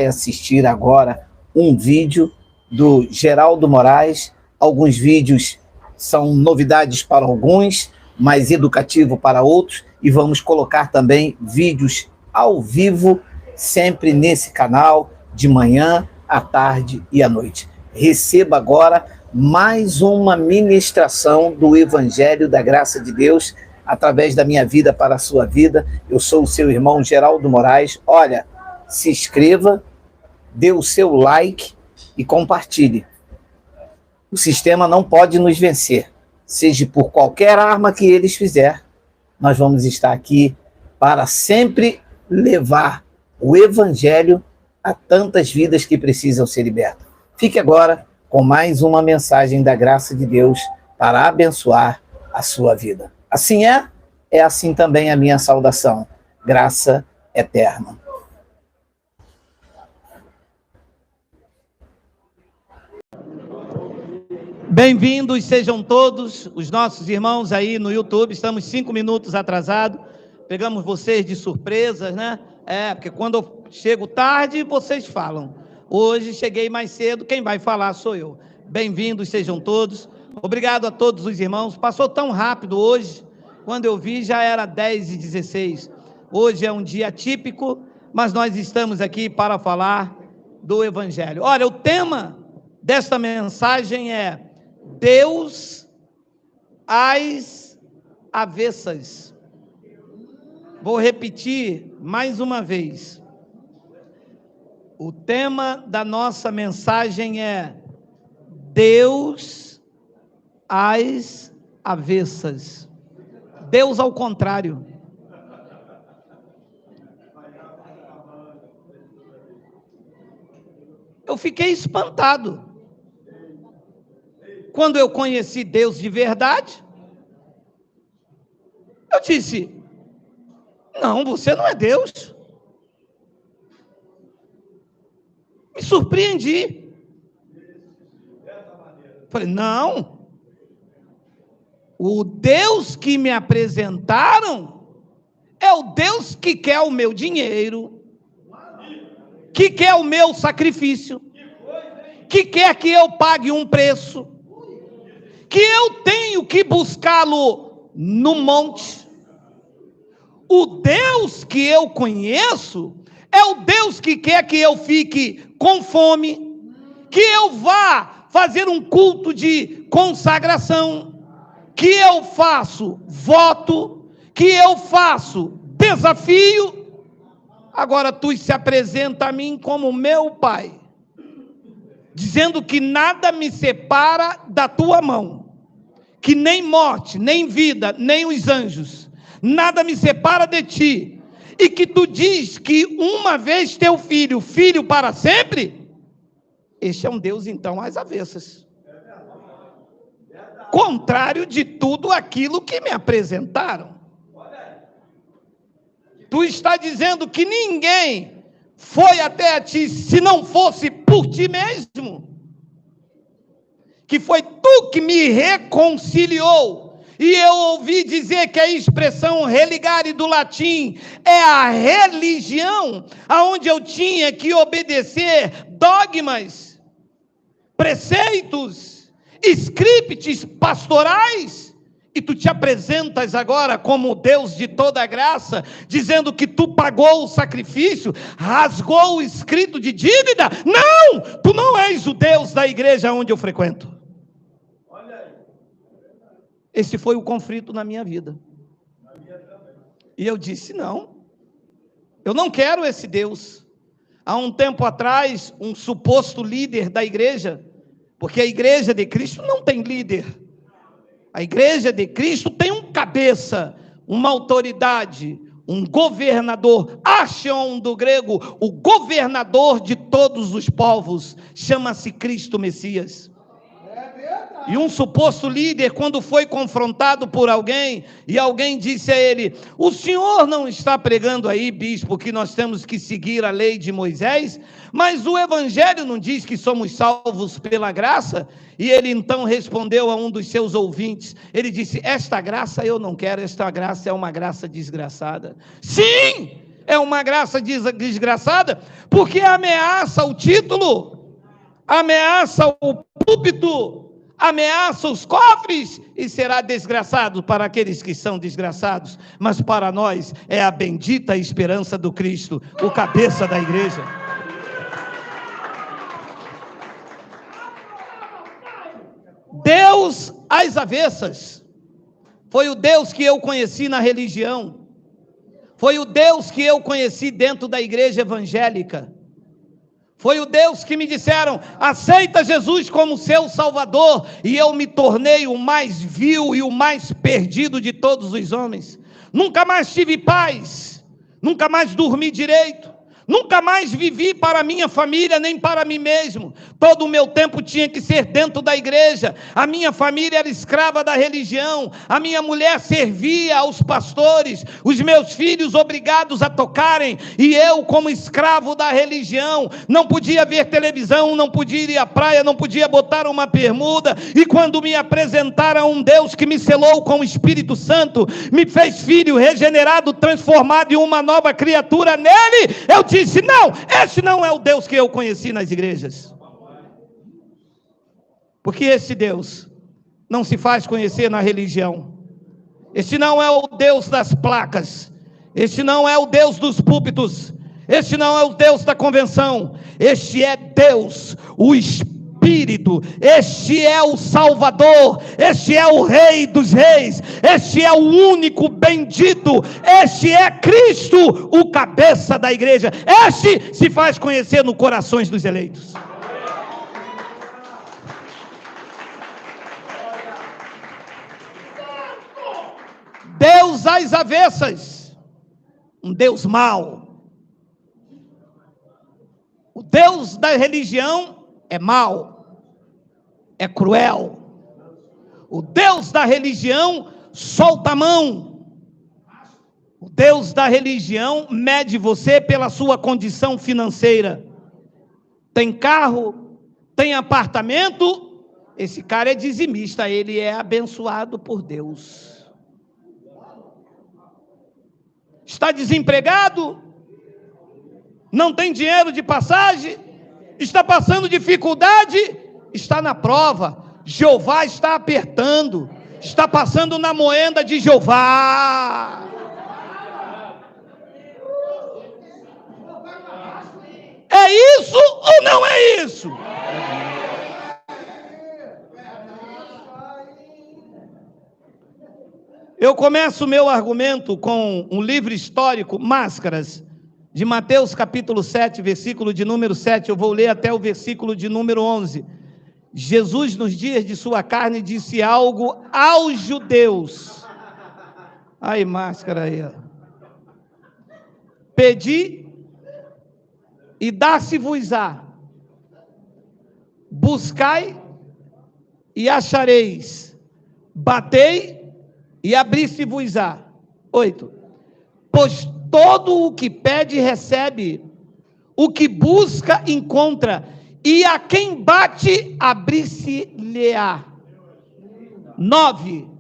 assistir agora um vídeo do Geraldo Moraes. Alguns vídeos são novidades para alguns, mais educativo para outros, e vamos colocar também vídeos ao vivo, sempre nesse canal, de manhã, à tarde e à noite. Receba agora mais uma ministração do Evangelho da Graça de Deus, através da minha vida para a sua vida. Eu sou o seu irmão Geraldo Moraes. Olha, se inscreva, dê o seu like e compartilhe. O sistema não pode nos vencer, seja por qualquer arma que eles fizer. Nós vamos estar aqui para sempre levar o Evangelho a tantas vidas que precisam ser libertas. Fique agora com mais uma mensagem da graça de Deus para abençoar a sua vida. Assim é assim também a minha saudação. Graça eterna. Bem-vindos sejam todos os nossos irmãos aí no YouTube. Estamos 5 minutos atrasados. Pegamos vocês de surpresas, né? Porque quando eu chego tarde, vocês falam. Hoje cheguei mais cedo, quem vai falar sou eu. Bem-vindos sejam todos. Obrigado a todos os irmãos. Passou tão rápido hoje. Quando eu vi, já era 10h16. Hoje é um dia típico, mas nós estamos aqui para falar do Evangelho. Olha, o tema desta mensagem é Deus às avessas. Vou repetir mais uma vez. O tema da nossa mensagem é Deus às avessas. Deus ao contrário. Eu fiquei espantado. Quando eu conheci Deus de verdade, eu disse, não, você não é Deus. Me surpreendi. Falei, não. O Deus que me apresentaram é o Deus que quer o meu dinheiro, que quer o meu sacrifício, que quer que eu pague um preço, que eu tenho que buscá-lo no monte. O Deus que eu conheço é o Deus que quer que eu fique com fome, que eu vá fazer um culto de consagração, que eu faço voto, que eu faço desafio. Agora tu se apresenta a mim como meu pai, dizendo que nada me separa da tua mão, que nem morte, nem vida, nem os anjos, nada me separa de ti, e que tu diz que uma vez teu filho, filho para sempre. Este é um Deus então às avessas, contrário de tudo aquilo que me apresentaram. Tu está dizendo que ninguém foi até a ti se não fosse por ti mesmo, que foi tu que me reconciliou. E eu ouvi dizer que a expressão religare do latim é a religião, aonde eu tinha que obedecer dogmas, preceitos, scripts pastorais. E tu te apresentas agora como Deus de toda graça, dizendo que tu pagou o sacrifício, rasgou o escrito de dívida. Não, tu não és o Deus da igreja onde eu frequento. Esse foi o conflito na minha vida. E eu disse, não, eu não quero esse Deus. Há um tempo atrás, um suposto líder da igreja, porque a igreja de Cristo não tem líder. A igreja de Cristo tem um cabeça, uma autoridade, um governador, archon do grego, o governador de todos os povos, chama-se Cristo Messias. E um suposto líder, quando foi confrontado por alguém, e alguém disse a ele, o senhor não está pregando aí, bispo, que nós temos que seguir a lei de Moisés, mas o evangelho não diz que somos salvos pela graça? E ele então respondeu a um dos seus ouvintes, ele disse, esta graça eu não quero, esta graça é uma graça desgraçada. Sim, é uma graça desgraçada, porque ameaça o título, ameaça o púlpito, ameaça os cofres, e será desgraçado para aqueles que são desgraçados, mas para nós é a bendita esperança do Cristo, o cabeça da igreja. Deus às avessas, foi o Deus que eu conheci na religião, foi o Deus que eu conheci dentro da igreja evangélica, foi o Deus que me disseram, aceita Jesus como seu Salvador, e eu me tornei o mais vil e o mais perdido de todos os homens. Nunca mais tive paz, nunca mais dormi direito, nunca mais vivi para minha família, nem para mim mesmo. Todo o meu tempo tinha que ser dentro da igreja. A minha família era escrava da religião. A minha mulher servia aos pastores. Os meus filhos obrigados a tocarem. E eu, como escravo da religião, não podia ver televisão, não podia ir à praia, não podia botar uma bermuda. E quando me apresentaram a um Deus que me selou com o Espírito Santo, me fez filho regenerado, transformado em uma nova criatura nele, eu disse, não, esse não é o Deus que eu conheci nas igrejas. Porque esse Deus não se faz conhecer na religião. Este não é o Deus das placas. Este não é o Deus dos púlpitos. Este não é o Deus da convenção. Este é Deus, o Espírito. Este é o Salvador. Este é o Rei dos Reis. Este é o único bendito. Este é Cristo, o cabeça da igreja. Este se faz conhecer nos corações dos eleitos. Deus às avessas, um Deus mau. O Deus da religião é mau, é cruel. O Deus da religião solta a mão. O Deus da religião mede você pela sua condição financeira. Tem carro, tem apartamento, esse cara é dizimista, ele é abençoado por Deus. Está desempregado, não tem dinheiro de passagem, está passando dificuldade, está na prova, Jeová está apertando, está passando na moenda de Jeová. É isso ou não é isso? Eu começo o meu argumento com um livro histórico, Máscaras, de Mateus capítulo 7, versículo de número 7, eu vou ler até o versículo de número 11. Jesus, nos dias de sua carne, disse algo aos judeus. Aí, máscara aí. Pedi e dá-se-vos-á. Buscai e achareis. Batei e abri-se-vos-á. 8. Pois todo o que pede, recebe. O que busca, encontra. E a quem bate, abrir-se-lhe-á. 9.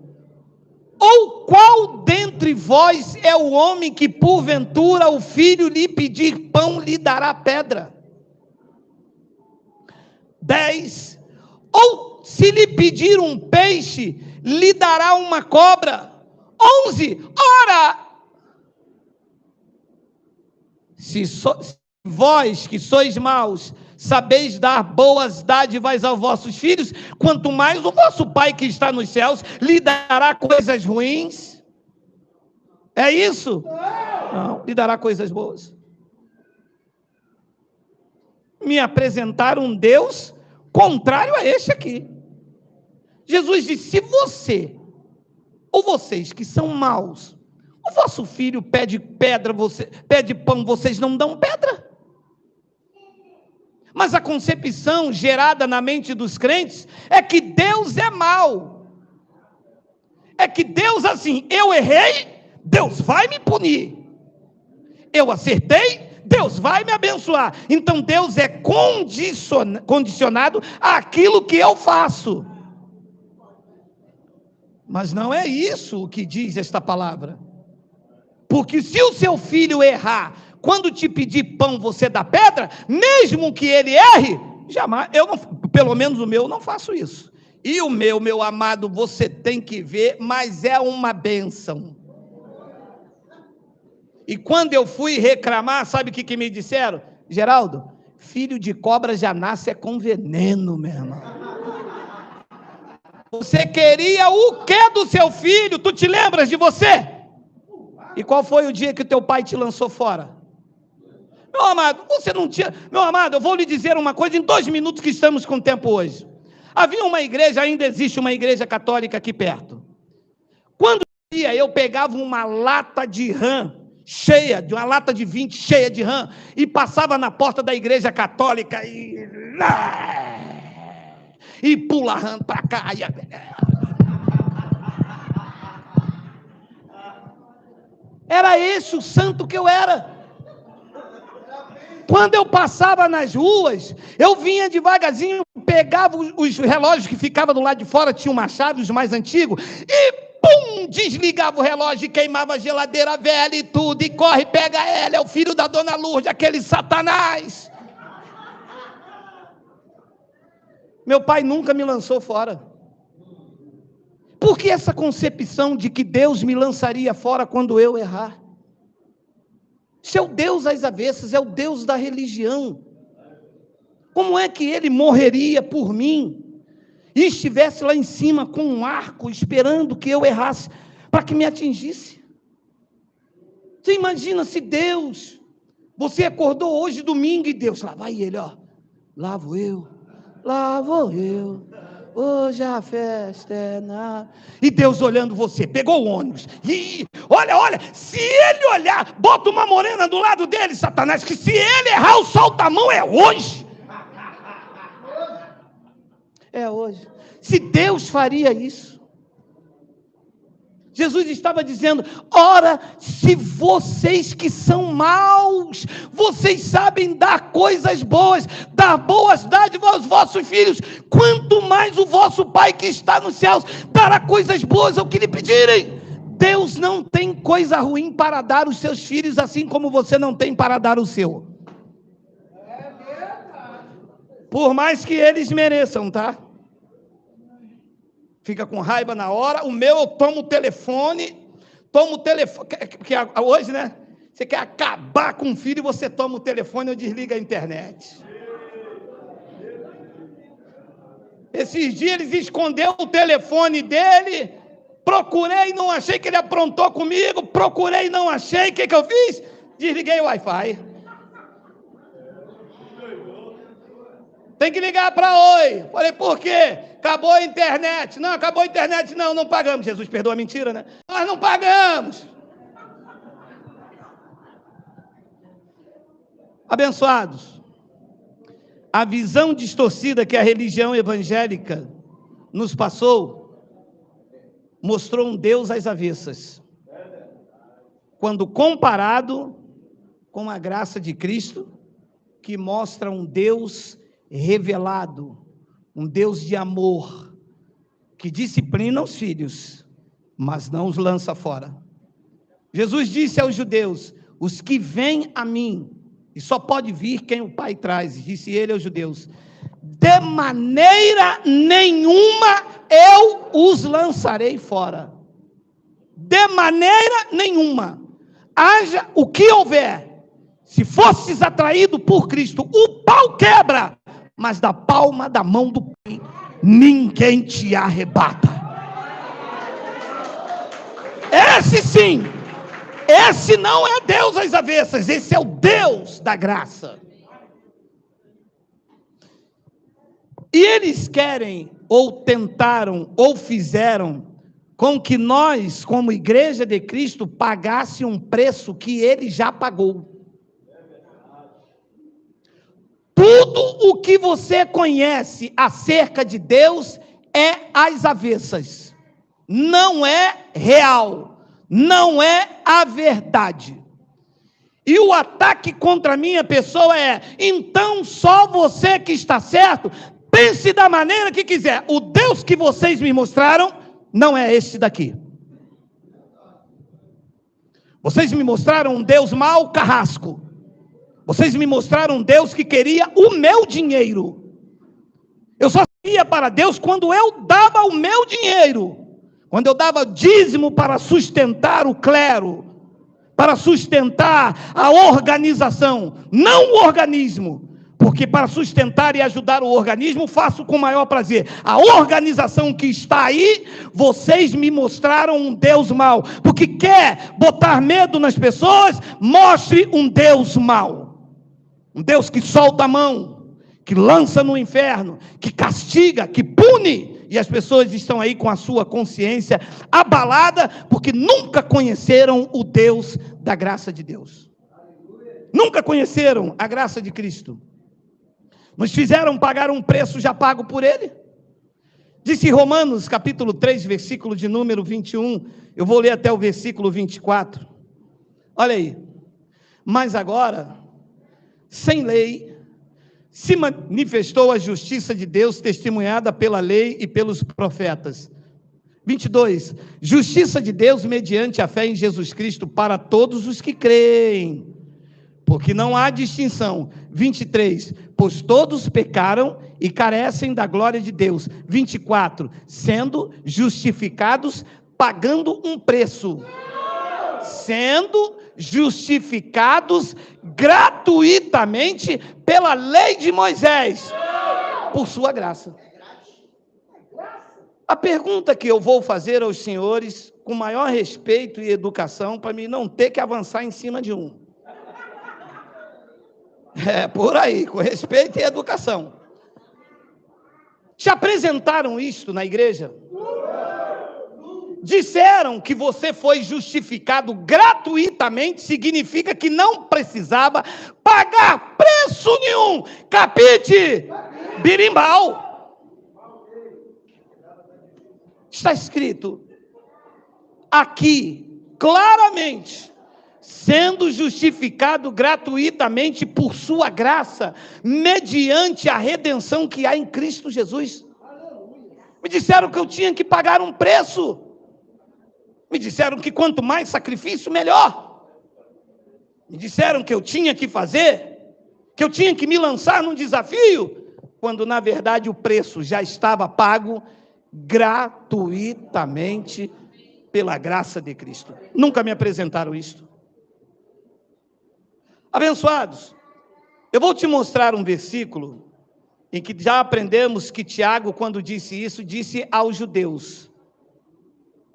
Ou qual dentre vós é o homem que, porventura, o filho lhe pedir pão, lhe dará pedra? 10. Ou se lhe pedir um peixe, lhe dará uma cobra? 11. Ora, se vós que sois maus, sabeis dar boas dádivas aos vossos filhos, quanto mais o vosso Pai que está nos céus lhe dará coisas ruins? É isso? Não, lhe dará coisas boas. Me apresentaram um Deus contrário a este aqui. Jesus disse, se você, ou vocês que são maus, o vosso filho pede pedra, pede pão, vocês não dão pedra? Mas a concepção gerada na mente dos crentes é que Deus é mau. É que Deus, assim, eu errei, Deus vai me punir. Eu acertei, Deus vai me abençoar. Então Deus é condicionado àquilo que eu faço. Mas não é isso o que diz esta palavra. Porque se o seu filho errar, quando te pedir pão, você dá pedra, mesmo que ele erre, jamais, pelo menos o meu, não faço isso. E o meu amado, você tem que ver, mas é uma bênção. E quando eu fui reclamar, sabe o que me disseram? Geraldo, filho de cobra já nasce com veneno, meu irmão. Você queria o que do seu filho? Tu te lembras de você? E qual foi o dia que teu pai te lançou fora? Meu amado, você não tinha... Meu amado, eu vou lhe dizer uma coisa em 2 minutos que estamos com tempo hoje. Havia uma igreja, ainda existe uma igreja católica aqui perto. Quando eu pegava uma lata de rã, cheia, de uma lata de 20 cheia de rã, e passava na porta da igreja católica e pula rã para cá. Era esse o santo que eu era. Quando eu passava nas ruas, eu vinha devagarzinho, pegava os relógios que ficavam do lado de fora, tinha uma chave, os mais antigos, e pum, desligava o relógio e queimava a geladeira velha e tudo, e corre, pega ela, é o filho da dona Lourdes, aquele Satanás. Meu pai nunca me lançou fora. Por que essa concepção de que Deus me lançaria fora quando eu errar? Isso é o Deus às avessas, é o Deus da religião. Como é que ele morreria por mim e estivesse lá em cima com um arco, esperando que eu errasse, para que me atingisse? Você imagina se Deus, você acordou hoje domingo e Deus, lá vai ele, ó, lá vou eu, hoje a festa é na... E Deus olhando você, pegou o ônibus, e olha, se ele olhar, bota uma morena do lado dele, Satanás, que se ele errar o solta a mão, é hoje. É hoje. Se Deus faria isso, Jesus estava dizendo, ora, se vocês que são maus, vocês sabem dar coisas boas, dar boas dádivas aos vossos filhos, quanto mais o vosso Pai que está nos céus dará coisas boas ao que lhe pedirem. Deus não tem coisa ruim para dar aos seus filhos, assim como você não tem para dar o seu. Por mais que eles mereçam, tá? Fica com raiva na hora. O meu, eu tomo o telefone, porque hoje, né, você quer acabar com o filho, você toma o telefone ou desliga a internet. Esses dias eles esconderam o telefone dele, procurei, não achei, que ele aprontou comigo, procurei, não achei, o que eu fiz? Desliguei o Wi-Fi. Tem que ligar para Oi. Falei, por quê? Acabou a internet. Não, acabou a internet, não pagamos. Jesus perdoa a mentira, né? Nós não pagamos. Abençoados, a visão distorcida que a religião evangélica nos passou, mostrou um Deus às avessas. Quando comparado com a graça de Cristo, que mostra um Deus revelado, um Deus de amor, que disciplina os filhos, mas não os lança fora. Jesus disse aos judeus, os que vêm a mim, e só pode vir quem o Pai traz, disse ele aos judeus, de maneira nenhuma eu os lançarei fora. De maneira nenhuma. Haja o que houver, se fosses atraído por Cristo, o pau quebra, mas da palma da mão do Pai, ninguém te arrebata. Esse sim, esse não é Deus às avessas, esse é o Deus da graça. E eles querem, ou tentaram, ou fizeram, com que nós, como igreja de Cristo, pagasse um preço que ele já pagou. Tudo o que você conhece acerca de Deus é às avessas. Não é real. Não é a verdade. E o ataque contra a minha pessoa é, então só você que está certo, pense da maneira que quiser. O Deus que vocês me mostraram não é este daqui. Vocês me mostraram um Deus mau, carrasco. Vocês me mostraram um Deus que queria o meu dinheiro. Eu só ia para Deus quando eu dava o meu dinheiro. Quando eu dava dízimo para sustentar o clero, para sustentar a organização, não o organismo. Porque para sustentar e ajudar o organismo, faço com o maior prazer. A organização que está aí, vocês me mostraram um Deus mau. Porque quer botar medo nas pessoas, mostre um Deus mau. Um Deus que solta a mão, que lança no inferno, que castiga, que pune. E as pessoas estão aí com a sua consciência abalada, porque nunca conheceram o Deus da graça de Deus. Nunca conheceram a graça de Cristo. Nos fizeram pagar um preço já pago por Ele. Disse Romanos, capítulo 3, versículo de número 21. Eu vou ler até o versículo 24. Olha aí. Mas agora, sem lei, se manifestou a justiça de Deus, testemunhada pela lei e pelos profetas. 22. Justiça de Deus mediante a fé em Jesus Cristo para todos os que creem. Porque não há distinção. 23, pois todos pecaram e carecem da glória de Deus. 24, sendo justificados pagando um preço. Sendo justificados gratuitamente pela lei de Moisés, por sua graça. A pergunta que eu vou fazer aos senhores, com maior respeito e educação, para mim não ter que avançar em cima de um. É por aí, com respeito e educação. Já apresentaram isto na igreja? Disseram que você foi justificado gratuitamente, significa que não precisava pagar preço nenhum. Capite? Birimbau. Está escrito aqui, claramente, sendo justificado gratuitamente por sua graça, mediante a redenção que há em Cristo Jesus. Me disseram que eu tinha que pagar um preço. Me disseram que quanto mais sacrifício, melhor. Me disseram que eu tinha que fazer, que eu tinha que me lançar num desafio, quando na verdade o preço já estava pago gratuitamente pela graça de Cristo. Nunca me apresentaram isto. Abençoados, eu vou te mostrar um versículo em que já aprendemos que Tiago, quando disse isso, disse aos judeus.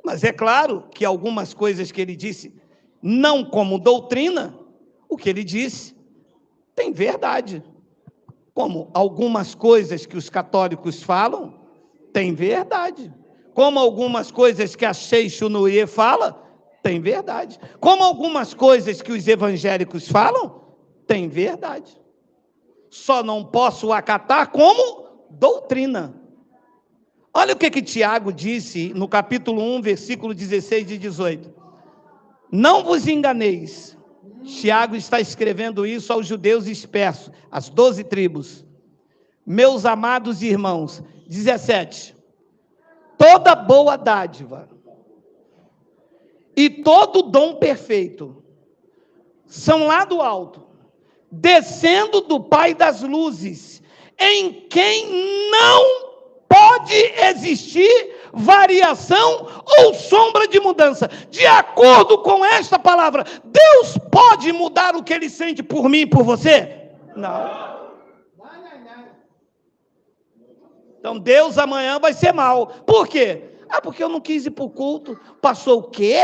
Mas é claro que algumas coisas que ele disse, não como doutrina, o que ele disse tem verdade. Como algumas coisas que os católicos falam, tem verdade. Como algumas coisas que a Sheikh Nuye fala, tem verdade. Como algumas coisas que os evangélicos falam, tem verdade. Só não posso acatar como doutrina. Olha o que Tiago disse no capítulo 1, versículo 16 e 18. Não vos enganeis. Tiago está escrevendo isso aos judeus dispersos, às 12 tribos. Meus amados irmãos, 17. Toda boa dádiva e todo dom perfeito são lá do alto, descendo do Pai das luzes, em quem não pode existir variação ou sombra de mudança. De acordo com esta palavra, Deus pode mudar o que Ele sente por mim e por você? Não. Então Deus amanhã vai ser mal. Por quê? Porque eu não quis ir para o culto. Passou o quê?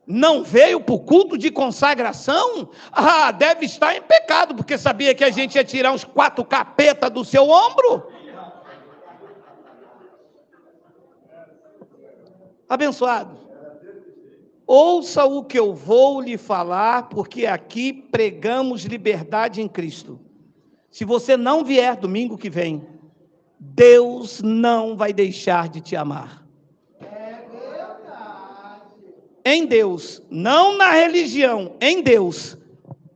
Não veio para o culto de consagração? Deve estar em pecado, porque sabia que a gente ia tirar uns 4 capetas do seu ombro. Abençoado, ouça o que eu vou lhe falar, porque aqui pregamos liberdade em Cristo. Se você não vier domingo que vem, Deus não vai deixar de te amar. Em Deus, não na religião, em Deus,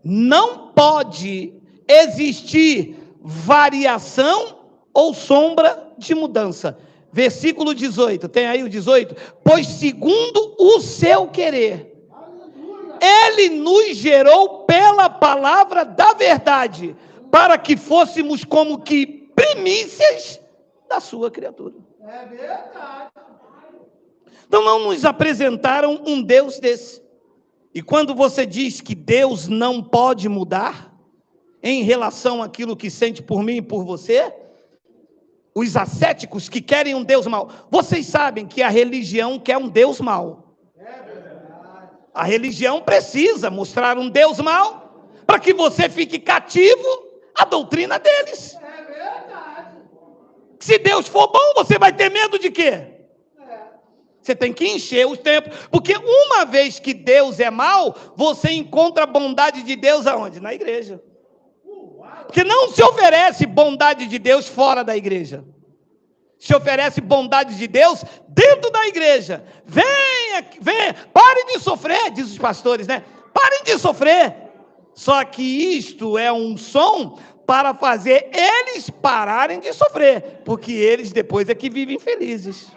não pode existir variação ou sombra de mudança. Versículo 18, tem aí o 18? Pois segundo o seu querer Ele nos gerou pela palavra da verdade, para que fôssemos como que primícias da sua criatura. É verdade. Então não nos apresentaram um Deus desse. E quando você diz que Deus não pode mudar em relação àquilo que sente por mim e por você, os ascéticos que querem um Deus mau, vocês sabem que a religião quer um Deus mau. A religião precisa mostrar um Deus mau para que você fique cativo à doutrina deles. É verdade. Se Deus for bom, você vai ter medo de quê? Você tem que encher os tempos, porque uma vez que Deus é mau, você encontra a bondade de Deus aonde? Na igreja. Porque não se oferece bondade de Deus fora da igreja. Se oferece bondade de Deus dentro da igreja. Venha, parem de sofrer, diz os pastores, né? Parem de sofrer. Só que isto é um som para fazer eles pararem de sofrer, porque eles depois é que vivem felizes.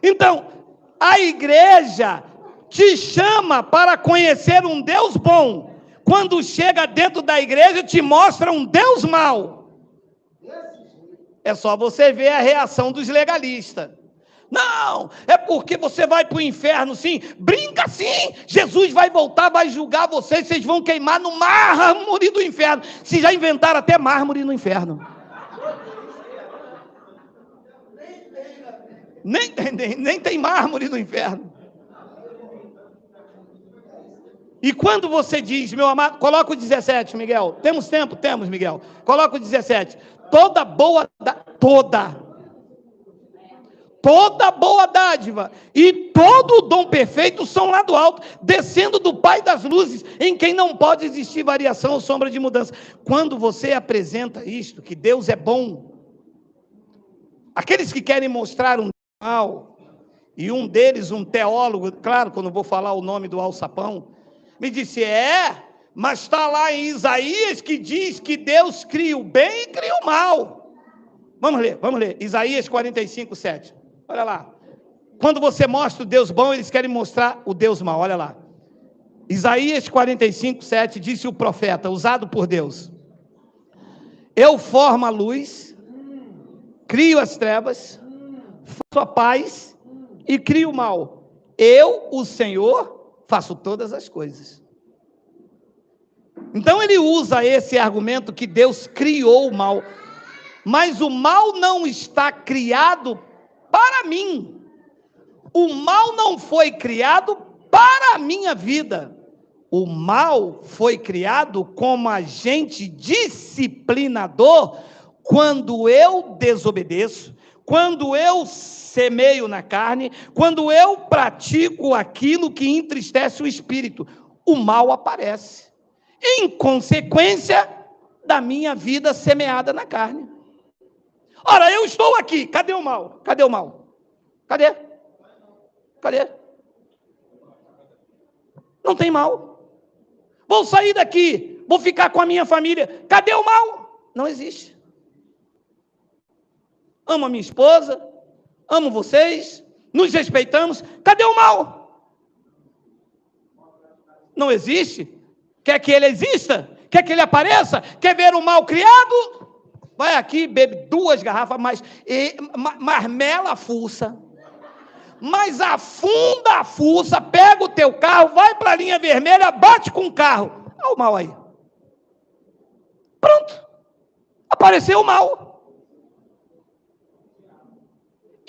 Então, a igreja te chama para conhecer um Deus bom. Quando chega dentro da igreja, te mostra um Deus mau. É só você ver a reação dos legalistas. Não, é porque você vai para o inferno, sim. Brinca sim, Jesus vai voltar, vai julgar vocês, vocês vão queimar no mármore do inferno. Se já inventaram até mármore no inferno. Nem tem mármore no inferno. E quando você diz, meu amado, coloca o 17, Miguel. Temos tempo? Temos, Miguel. Coloca o 17. Toda boa dádiva e todo dom perfeito são lá do alto, descendo do Pai das luzes, em quem não pode existir variação ou sombra de mudança. Quando você apresenta isto, que Deus é bom, aqueles que querem mostrar um mal, e um deles, um teólogo, claro que eu não vou falar o nome do alçapão, me disse, mas está lá em Isaías que diz que Deus cria o bem e cria o mal. Vamos ler, Isaías 45, 7, olha lá, quando você mostra o Deus bom, eles querem mostrar o Deus mau, olha lá, Isaías 45, 7, disse o profeta, usado por Deus, eu formo a luz, crio as trevas, faço a paz e crio o mal. Eu, o Senhor, faço todas as coisas. Então ele usa esse argumento que Deus criou o mal. Mas o mal não está criado para mim. O mal não foi criado para a minha vida. O mal foi criado como agente disciplinador quando eu desobedeço, quando eu semeio na carne, quando eu pratico aquilo que entristece o espírito, o mal aparece, em consequência da minha vida semeada na carne. Ora, eu estou aqui, cadê o mal? Cadê o mal? Cadê? Não tem mal. Vou sair daqui, vou ficar com a minha família, cadê o mal? Não existe. Amo a minha esposa, amo vocês, nos respeitamos, cadê o mal? Não existe. Quer que ele exista? Quer que ele apareça? Quer ver o mal criado? Vai aqui, bebe 2 garrafas, marmela a fuça, mas afunda a fuça, pega o teu carro, vai para a linha vermelha, bate com o carro. Olha o mal aí. Pronto. Apareceu o mal.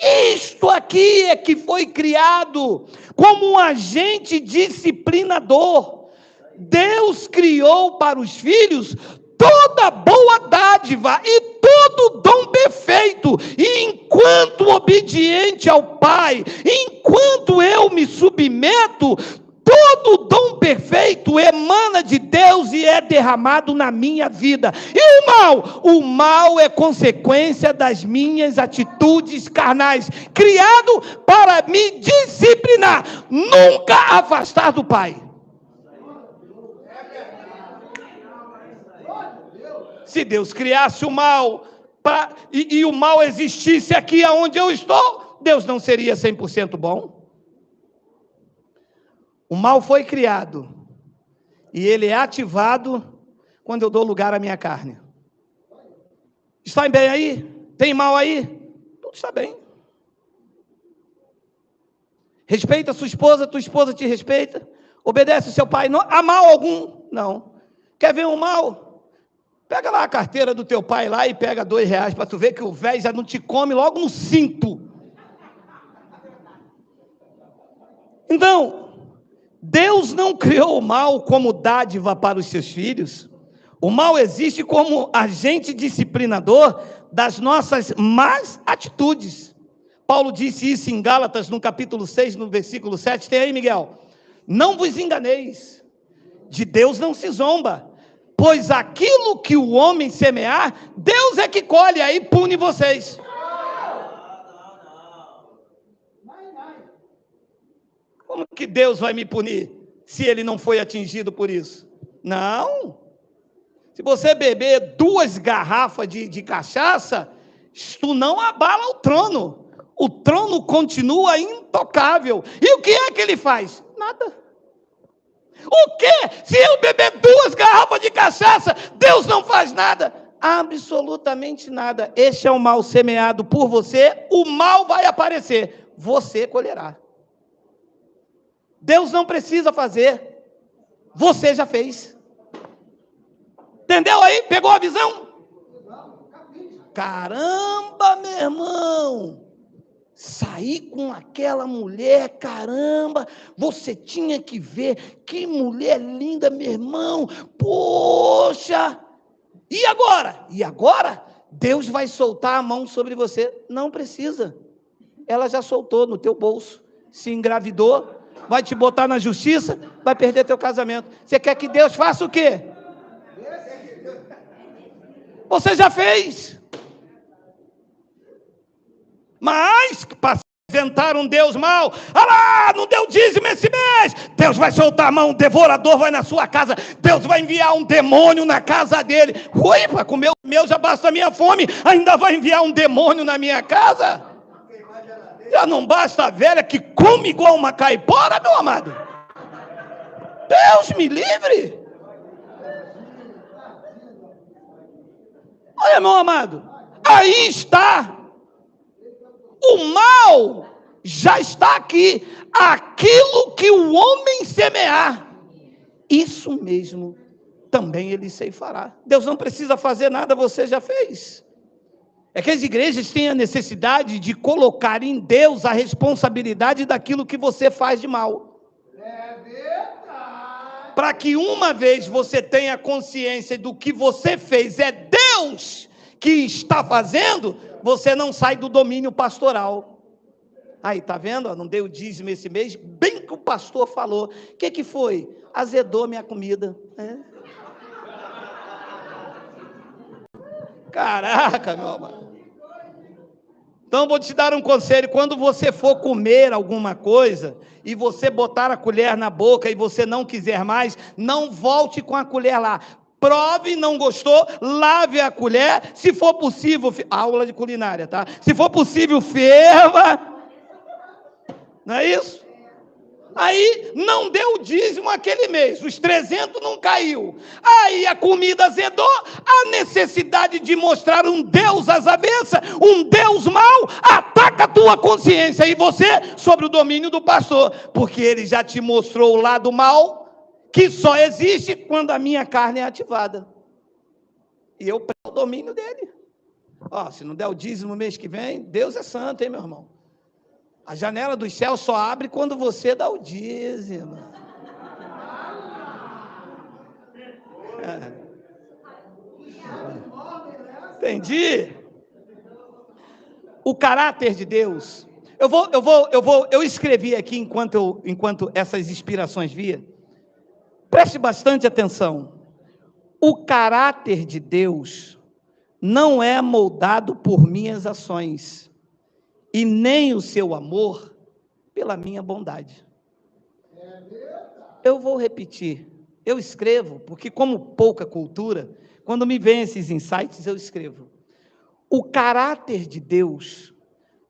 Isto aqui é que foi criado como um agente disciplinador. Deus criou para os filhos toda boa dádiva e todo dom perfeito. E enquanto obediente ao Pai, enquanto eu me submeto, todo dom perfeito emana de Deus e é derramado na minha vida. E o mal? O mal é consequência das minhas atitudes carnais, criado para me disciplinar, nunca afastar do Pai. Se Deus criasse o mal e o mal existisse aqui onde eu estou, Deus não seria 100% bom? O mal foi criado e ele é ativado quando eu dou lugar à minha carne. Está bem aí? Tem mal aí? Tudo está bem. Respeita a sua esposa te respeita. Obedece o seu pai. Não há mal algum? Não. Quer ver um mal? Pega lá a carteira do teu pai lá e pega R$2 para tu ver que o velho já não te come logo no cinto. Então, Deus não criou o mal como dádiva para os seus filhos. O mal existe como agente disciplinador das nossas más atitudes. Paulo disse isso em Gálatas, no capítulo 6, no versículo 7. Tem aí, Miguel? Não vos enganeis, de Deus não se zomba, pois aquilo que o homem semear, Deus é que colhe, aí pune vocês. Como que Deus vai me punir, se ele não foi atingido por isso? Não. Se você beber 2 garrafas de cachaça, isto não abala o trono. O trono continua intocável. E o que é que ele faz? Nada. O quê? Se eu beber 2 garrafas de cachaça, Deus não faz nada? Absolutamente nada. Este é o mal semeado por você, o mal vai aparecer, você colherá. Deus não precisa fazer, você já fez. Entendeu aí? Pegou a visão? Caramba, meu irmão! Sair com aquela mulher, caramba, você tinha que ver, que mulher linda, meu irmão, poxa, e agora? E agora? Deus vai soltar a mão sobre você? Não precisa, ela já soltou no teu bolso, se engravidou, vai te botar na justiça, vai perder teu casamento. Você quer que Deus faça o quê? Você já fez. Mas, para inventar um Deus mau, lá, não deu dízimo esse mês, Deus vai soltar a mão, o devorador vai na sua casa, Deus vai enviar um demônio na casa dele. Ui, para comer o meu já basta a minha fome, ainda vai enviar um demônio na minha casa? Já não basta a velha que come igual uma caipora, meu amado? Deus me livre. Olha, meu amado, aí está. O mal já está aqui. Aquilo que o homem semear, isso mesmo também ele ceifará. Deus não precisa fazer nada, você já fez. É que as igrejas têm a necessidade de colocar em Deus a responsabilidade daquilo que você faz de mal. Para que uma vez você tenha consciência do que você fez, é Deus que está fazendo, você não sai do domínio pastoral. Aí, tá vendo? Não deu dízimo esse mês, bem que o pastor falou. O que foi? Azedou minha comida. Caraca, meu amado. Então, vou te dar um conselho. Quando você for comer alguma coisa, e você botar a colher na boca, e você não quiser mais, não volte com a colher lá. Prove, não gostou, lave a colher, se for possível, aula de culinária, tá? Se for possível, ferva, não é isso? Aí, não deu o dízimo aquele mês, os 300 não caiu, aí a comida azedou, a necessidade de mostrar um Deus às avessas, um Deus mau, ataca a tua consciência, e você, sobre o domínio do pastor, porque ele já te mostrou o lado mau, que só existe quando a minha carne é ativada. E eu prego o domínio dele. Se não der o dízimo mês que vem, Deus é santo, hein, meu irmão? A janela dos céus só abre quando você dá o dízimo. Entendi? O caráter de Deus. Eu escrevi aqui enquanto essas inspirações vinham. Preste bastante atenção. O caráter de Deus não é moldado por minhas ações, e nem o seu amor pela minha bondade. Eu vou repetir. Eu escrevo, porque como pouca cultura, quando me vêm esses insights, eu escrevo. O caráter de Deus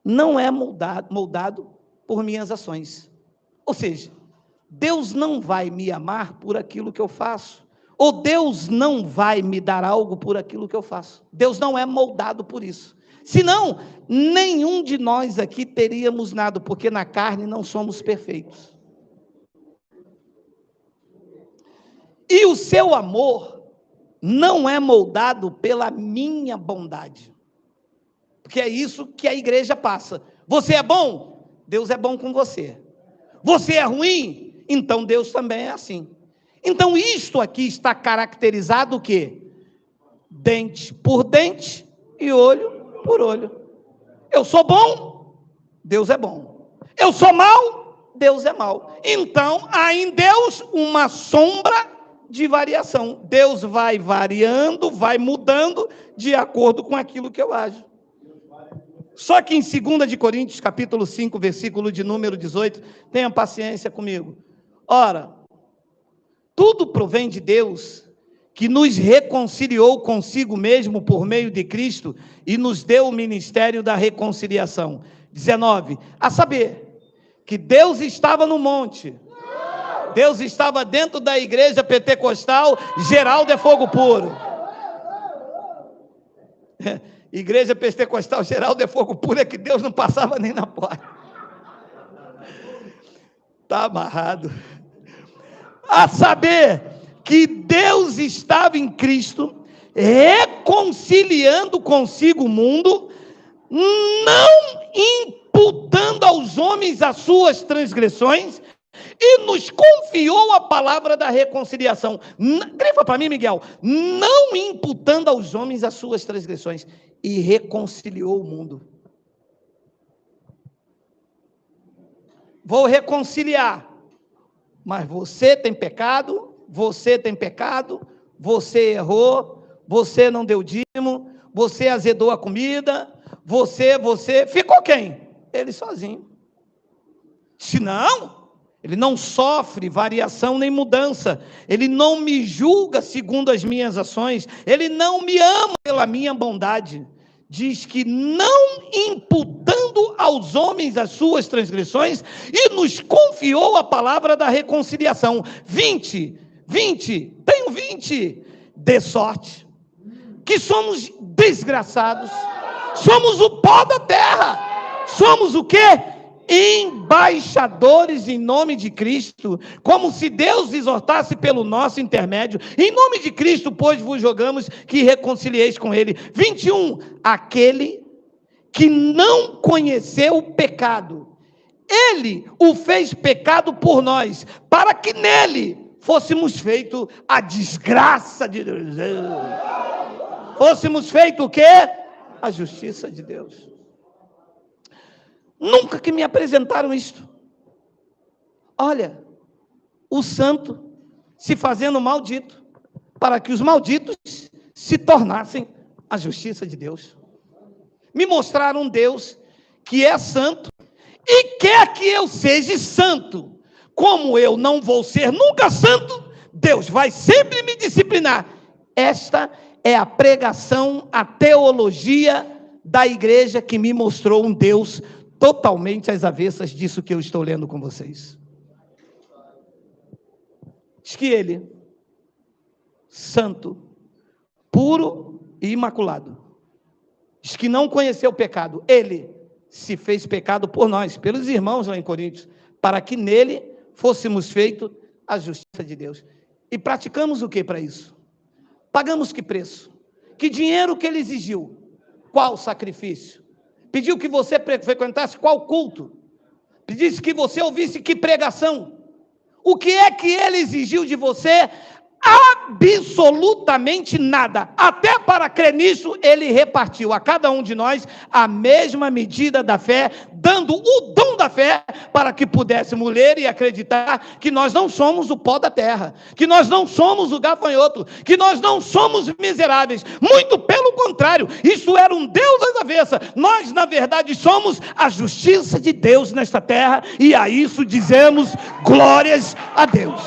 não é moldado por minhas ações. Ou seja, Deus não vai me amar por aquilo que eu faço, ou Deus não vai me dar algo por aquilo que eu faço. Deus não é moldado por isso. Senão, nenhum de nós aqui teríamos nada, porque na carne não somos perfeitos. E o seu amor não é moldado pela minha bondade. Porque é isso que a igreja passa. Você é bom? Deus é bom com você. Você é ruim? Então Deus também é assim. Então isto aqui está caracterizado o quê? Dente por dente e olho por olho. Eu sou bom? Deus é bom. Eu sou mau? Deus é mau. Então há em Deus uma sombra de variação. Deus vai variando, vai mudando de acordo com aquilo que eu ajo. Só que em 2 Coríntios, capítulo 5, versículo de número 18, tenha paciência comigo. Ora, tudo provém de Deus, que nos reconciliou consigo mesmo por meio de Cristo e nos deu o ministério da reconciliação. 19, a saber, que Deus estava no monte, Deus estava dentro da igreja pentecostal, Geraldo é fogo puro. Igreja pentecostal, Geraldo é fogo puro, é que Deus não passava nem na porta. Está amarrado. A saber, que Deus estava em Cristo, reconciliando consigo o mundo, não imputando aos homens as suas transgressões, e nos confiou a palavra da reconciliação. Grifa para mim, Miguel. Não imputando aos homens as suas transgressões, e reconciliou o mundo. Vou reconciliar, mas você tem pecado, você errou, você não deu dízimo, você azedou a comida, você, ficou quem? Ele sozinho. Se não, ele não sofre variação nem mudança, ele não me julga segundo as minhas ações, ele não me ama pela minha bondade. Diz que não imputando aos homens as suas transgressões, e nos confiou a palavra da reconciliação. 20, tenho 20, de sorte que somos desgraçados, somos o pó da terra, somos o quê? Embaixadores em nome de Cristo, como se Deus exortasse pelo nosso intermédio. Em nome de Cristo, pois, vos rogamos que reconcilieis com ele. 21, aquele que não conheceu o pecado, ele o fez pecado por nós, para que nele fôssemos feito a desgraça de Deus. Fôssemos feito o quê? A justiça de Deus. Nunca que me apresentaram isto. Olha, o santo se fazendo maldito, para que os malditos se tornassem a justiça de Deus. Me mostraram um Deus que é santo e quer que eu seja santo. Como eu não vou ser nunca santo, Deus vai sempre me disciplinar. Esta é a pregação, a teologia da igreja que me mostrou um Deus totalmente às avessas disso que eu estou lendo com vocês. Diz que ele, santo, puro e imaculado, diz que não conheceu o pecado, ele se fez pecado por nós, pelos irmãos lá em Coríntios, para que nele fôssemos feitos a justiça de Deus. E praticamos o que para isso? Pagamos que preço? Que dinheiro que ele exigiu? Qual sacrifício? Pediu que você frequentasse qual culto? Pediu que você ouvisse que pregação? O que é que ele exigiu de você? Absolutamente nada. Até para crer nisso, ele repartiu a cada um de nós a mesma medida da fé, dando o dom da fé para que pudéssemos ler e acreditar que nós não somos o pó da terra, que nós não somos o gafanhoto, que nós não somos miseráveis. Muito pelo contrário, isso era um Deus às avessas. Nós, na verdade, somos a justiça de Deus nesta terra, e a isso dizemos glórias a Deus.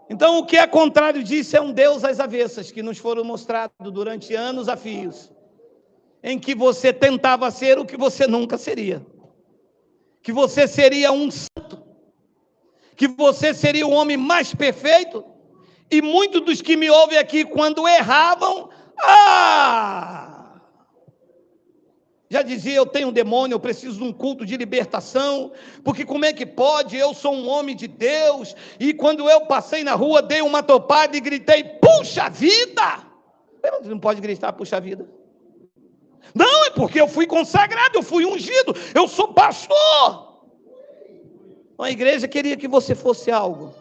Então, o que é contrário disso é um Deus às avessas, que nos foram mostrados durante anos a fios. em que você tentava ser o que você nunca seria. Que você seria um santo. Que você seria o homem mais perfeito. E muitos dos que me ouvem aqui, quando erravam, já dizia, eu tenho um demônio, eu preciso de um culto de libertação, porque como é que pode? Eu sou um homem de Deus, e quando eu passei na rua, dei uma topada e gritei, puxa vida! Você não pode gritar, puxa vida. Não, é porque eu fui consagrado, eu fui ungido, eu sou pastor. A igreja queria que você fosse algo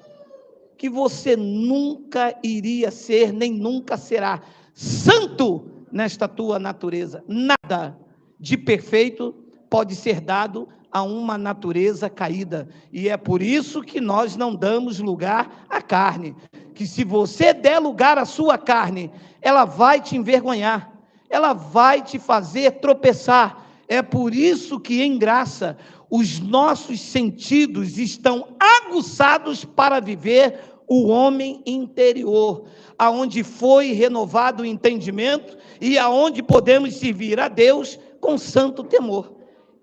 que você nunca iria ser, nem nunca será. Santo nesta tua natureza. Nada de perfeito pode ser dado a uma natureza caída. E é por isso que nós não damos lugar à carne. Que se você der lugar à sua carne, ela vai te envergonhar. Ela vai te fazer tropeçar. É por isso que em graça os nossos sentidos estão aguçados para viver o homem interior, aonde foi renovado o entendimento e aonde podemos servir a Deus com santo temor.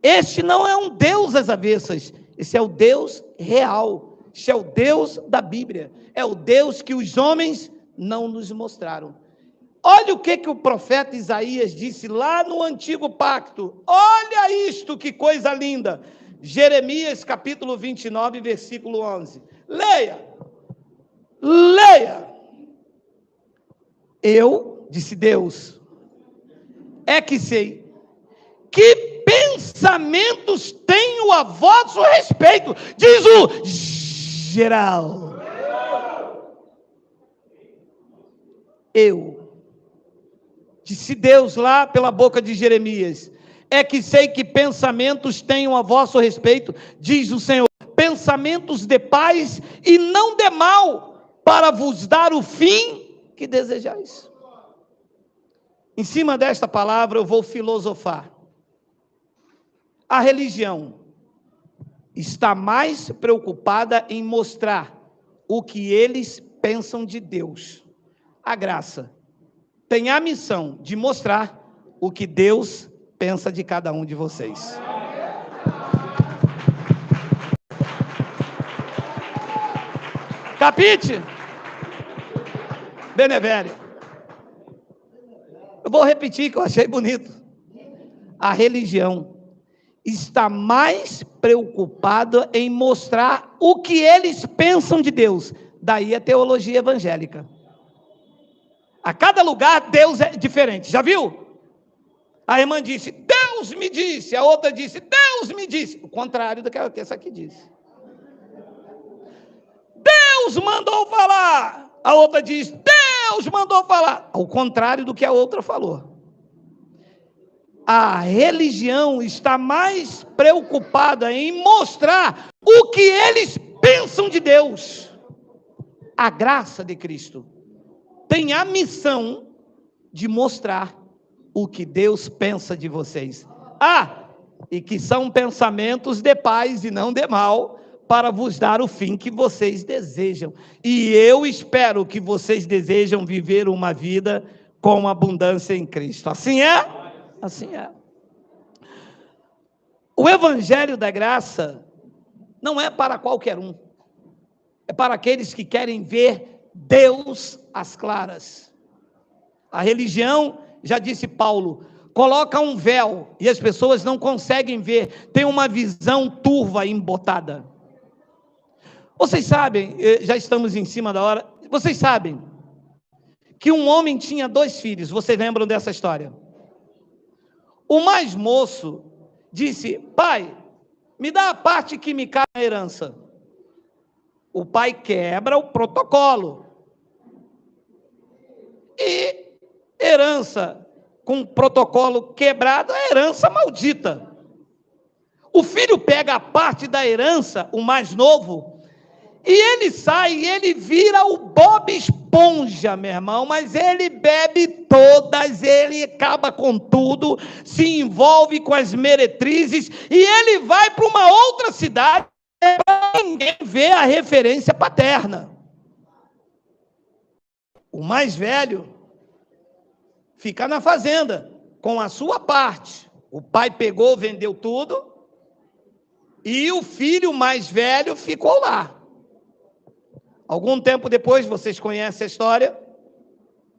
Este não é um Deus às avessas, esse é o Deus real, este é o Deus da Bíblia, é o Deus que os homens não nos mostraram. Olha o que o profeta Isaías disse lá no Antigo Pacto, olha isto, que coisa linda, Jeremias capítulo 29, versículo 11, leia, eu, disse Deus, é que sei, que pensamentos tenho a vosso respeito, diz o geral, eu, disse Deus lá pela boca de Jeremias, é que sei que pensamentos tenho a vosso respeito, diz o Senhor, pensamentos de paz e não de mal, para vos dar o fim que desejais. Em cima desta palavra eu vou filosofar. A religião está mais preocupada em mostrar o que eles pensam de Deus. A graça tem a missão de mostrar o que Deus pensa de cada um de vocês. Capite? Benevere. Eu vou repetir que eu achei bonito. A religião está mais preocupada em mostrar o que eles pensam de Deus. Daí a teologia evangélica. A cada lugar Deus é diferente. Já viu? A irmã disse, Deus me disse. A outra disse, Deus me disse. O contrário do que essa aqui disse. Deus mandou falar. A outra diz, Deus mandou falar. Ao contrário do que a outra falou. A religião está mais preocupada em mostrar o que eles pensam de Deus. A graça de Cristo tem a missão de mostrar o que Deus pensa de vocês. E que são pensamentos de paz e não de mal, para vos dar o fim que vocês desejam. E eu espero que vocês desejam viver uma vida com abundância em Cristo. Assim é? Assim é. O Evangelho da Graça não é para qualquer um. É para aqueles que querem ver Deus às claras. A religião, já disse Paulo, coloca um véu e as pessoas não conseguem ver. Tem uma visão turva e embotada. Vocês sabem, já estamos em cima da hora, vocês sabem que um homem tinha 2 filhos, vocês lembram dessa história? O mais moço disse, pai, me dá a parte que me cai na herança. O pai quebra o protocolo. E herança com protocolo quebrado é herança maldita. O filho pega a parte da herança, o mais novo, e ele sai, e ele vira o Bob Esponja, meu irmão, mas ele bebe todas, ele acaba com tudo, se envolve com as meretrizes, e ele vai para uma outra cidade, para ninguém ver a referência paterna. O mais velho fica na fazenda, com a sua parte. O pai pegou, vendeu tudo, e o filho mais velho ficou lá. Algum tempo depois, vocês conhecem a história,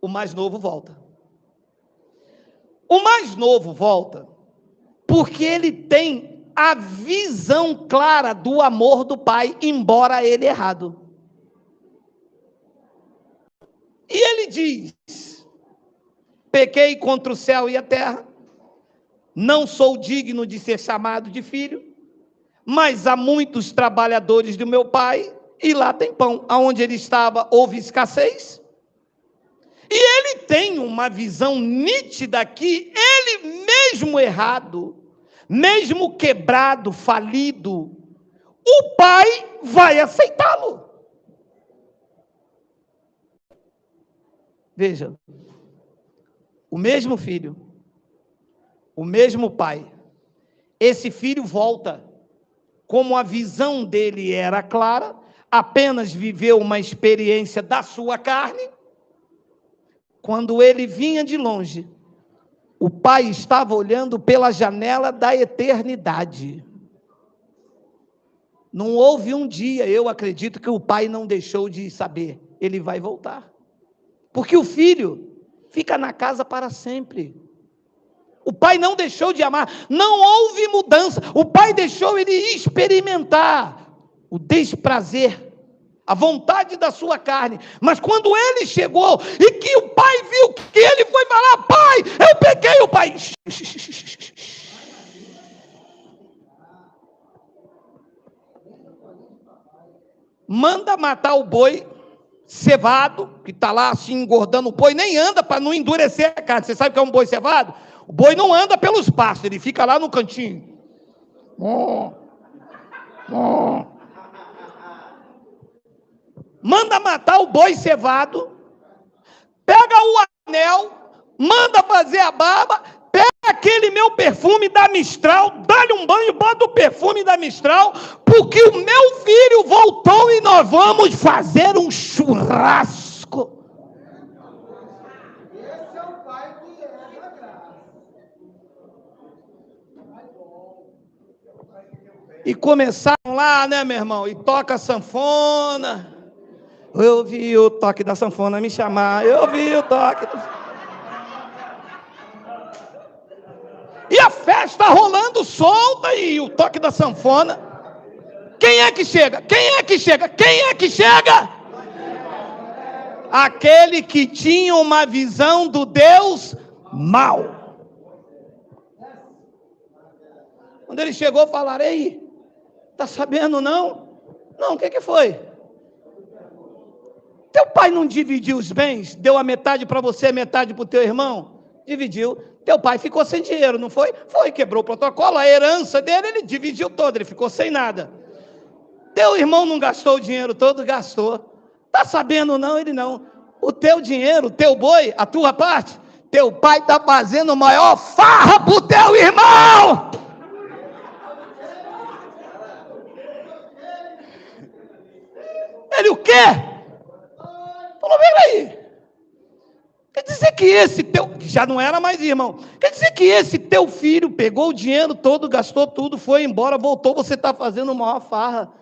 o mais novo volta. O mais novo volta porque ele tem a visão clara do amor do pai, embora ele errado. E ele diz: pequei contra o céu e a terra, não sou digno de ser chamado de filho, mas há muitos trabalhadores do meu pai, e lá tem pão. Aonde ele estava, houve escassez. E ele tem uma visão nítida que ele mesmo errado, mesmo quebrado, falido, o pai vai aceitá-lo. Veja, o mesmo filho, o mesmo pai, esse filho volta, como a visão dele era clara, apenas viveu uma experiência da sua carne. Quando ele vinha de longe, o pai estava olhando pela janela da eternidade. Não houve um dia, eu acredito, que o pai não deixou de saber, ele vai voltar. Porque o filho fica na casa para sempre. O pai não deixou de amar, não houve mudança. O pai deixou ele experimentar o desprazer, a vontade da sua carne. Mas quando ele chegou e que o pai viu, que ele foi falar: pai, eu peguei, o pai. Manda matar o boi cevado, que está lá assim engordando o boi, nem anda para não endurecer a carne. Você sabe o que é um boi cevado? O boi não anda pelos pastos, ele fica lá no cantinho. Manda matar o boi cevado, pega o anel, manda fazer a barba, pega aquele meu perfume da Mistral, dá-lhe um banho, bota o perfume da Mistral, porque o meu filho voltou e nós vamos fazer um churrasco. Esse é o pai que é da graça. E começaram lá, né, meu irmão? E toca sanfona. Eu vi o toque da sanfona me chamar. Eu vi o toque. E a festa rolando solta e o toque da sanfona. Quem é que chega? Quem é que chega? Quem é que chega? Aquele que tinha uma visão do Deus mau. Quando ele chegou, falaram: ei, tá sabendo não? Não, o que foi? Teu pai não dividiu os bens? Deu a metade para você, metade para o teu irmão? Dividiu. Teu pai ficou sem dinheiro, não foi? Foi, quebrou o protocolo, a herança dele, ele dividiu todo, ele ficou sem nada. Teu irmão não gastou o dinheiro todo? Gastou. Tá sabendo não? Ele não. O teu dinheiro, o teu boi, a tua parte, teu pai está fazendo maior farra para o teu irmão. Ele o quê? Falou: peraí, quer dizer que esse teu, que já não era mais irmão, quer dizer que esse teu filho pegou o dinheiro todo, gastou tudo, foi embora, voltou, você está fazendo maior farra.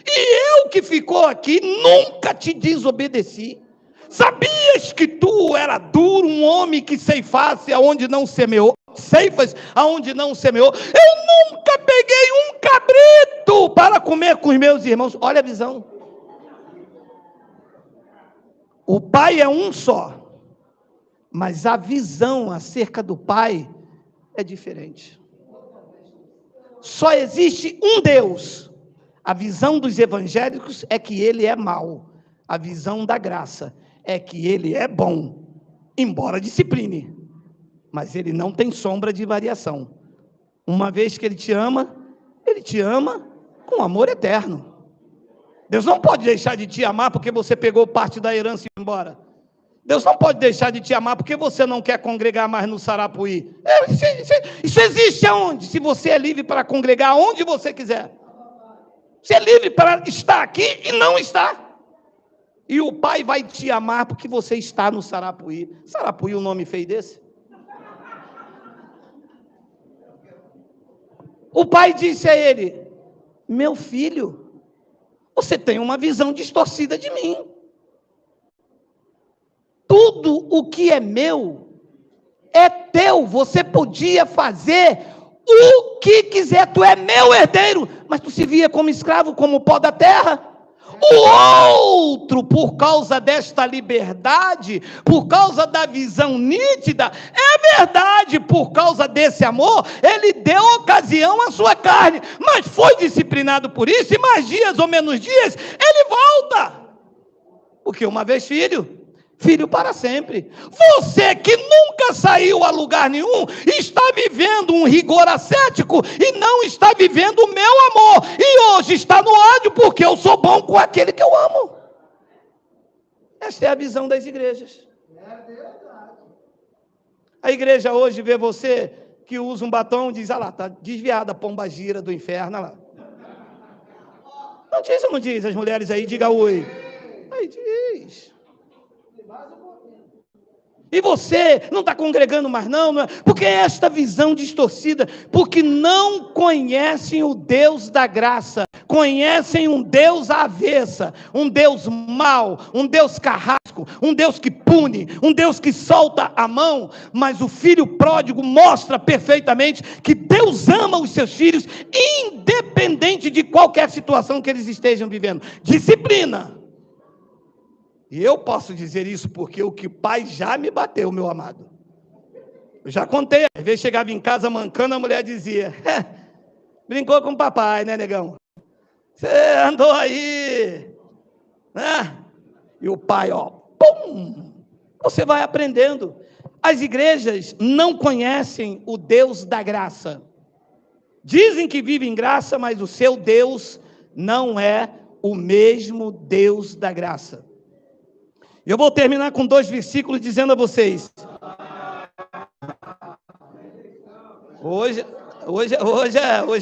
E eu que ficou aqui, nunca te desobedeci. Sabias que tu era duro, um homem que ceifasse aonde não semeou, ceifas aonde não semeou. Eu nunca peguei um cabrito para comer com os meus irmãos. Olha a visão. O pai é um só, mas a visão acerca do pai é diferente. Só existe um Deus. A visão dos evangélicos é que ele é mau. A visão da graça é que ele é bom, embora discipline. Mas ele não tem sombra de variação. Uma vez que ele te ama com amor eterno. Deus não pode deixar de te amar porque você pegou parte da herança e foi embora. Deus não pode deixar de te amar porque você não quer congregar mais no Sarapuí. Isso existe aonde? Se você é livre para congregar onde você quiser. Você é livre para estar aqui e não estar. E o pai vai te amar porque você está no Sarapuí. Sarapuí, um nome feio desse? O pai disse a ele: meu filho, você tem uma visão distorcida de mim. Tudo o que é meu é teu. Você podia fazer o que quiser. Tu é meu herdeiro, mas tu se via como escravo, como pó da terra. O outro, por causa desta liberdade, por causa da visão nítida, é verdade, por causa desse amor, ele deu ocasião à sua carne, mas foi disciplinado por isso, e mais dias ou menos dias, ele volta. Porque uma vez filho, filho para sempre. Você que nunca saiu a lugar nenhum, está vivendo um rigor ascético e não está vivendo o meu amor. E hoje está no ódio porque eu sou bom com aquele que eu amo. Esta é a visão das igrejas. A igreja hoje vê você que usa um batom e diz: ah lá, está desviada a pomba gira do inferno, lá. Não diz ou não diz? As mulheres aí, diga oi. Aí diz. E você não está congregando mais não é? Porque é esta visão distorcida, porque não conhecem o Deus da graça, conhecem um Deus avessa, um Deus mau, um Deus carrasco, um Deus que pune, um Deus que solta a mão. Mas o filho pródigo mostra perfeitamente que Deus ama os seus filhos, independente de qualquer situação que eles estejam vivendo. Disciplina. E eu posso dizer isso porque o que pai já me bateu, meu amado. Eu já contei, às vezes chegava em casa mancando, a mulher dizia: brincou com o papai, né, negão? Você andou aí, né? E o pai, ó, pum! Você vai aprendendo. As igrejas não conhecem o Deus da graça. Dizem que vivem em graça, mas o seu Deus não é o mesmo Deus da graça. Eu vou terminar com 2 versículos dizendo a vocês. Hoje